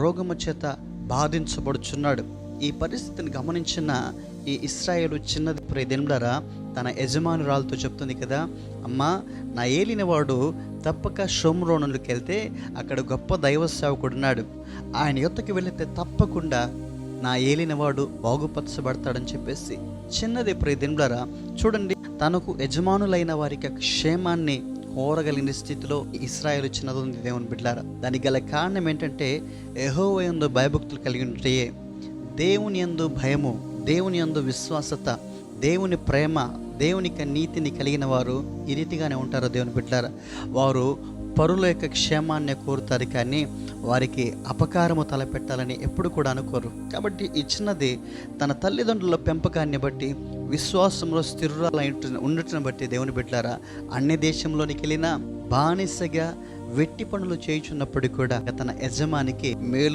రోగము చేత బాధించబడుచున్నాడు. ఈ పరిస్థితిని గమనించిన ఈ ఇశ్రాయేలు చిన్నది ప్రియదేనులారా తన యజమానురాలతో చెప్తుంది కదా, అమ్మా, నా ఏలినవాడు తప్పక షోమ్రోనులోకి వెళ్తే అక్కడ గొప్ప దైవ సేవకుడున్నాడు, ఆయన యొద్దకు వెళితే తప్పకుండా నా ఏలినవాడు బాగుపరచబడతాడని చెప్పేసి చిన్నది ప్రియదేనులారా చూడండి, తనకు యజమానులైన వారికి క్షేమాన్ని కోరగలిగిన స్థితిలో ఇశ్రాయేలు చిన్నది ఉంది దేవుని బిడ్డలారా. దానికి గల కారణం ఏంటంటే యెహోవా యందు భయభక్తులు కలిగి ఉంటే, దేవుని యందు భయము, దేవుని యందు విశ్వాసత, దేవుని ప్రేమ, దేవునికి నీతిని కలిగిన వారు ఈ రీతిగానే ఉంటారు దేవుని బిడ్డలారా. వారు పరుల యొక్క క్షేమాన్ని కోరుతారు, కానీ వారికి అపకారము తలపెట్టాలని ఎప్పుడు కూడా అనుకోరు. కాబట్టి ఈ చిన్నది తన తల్లిదండ్రుల పెంపకాన్ని బట్టి, విశ్వాసంలో స్థిరురాలై ఉండటం బట్టి దేవుని బిడ్డలారా అన్ని దేశంలోనికి వెళ్ళినా బానిసగా వెట్టి పనులు చేయుచున్నప్పుడు కూడా తన యజమానికి మేలు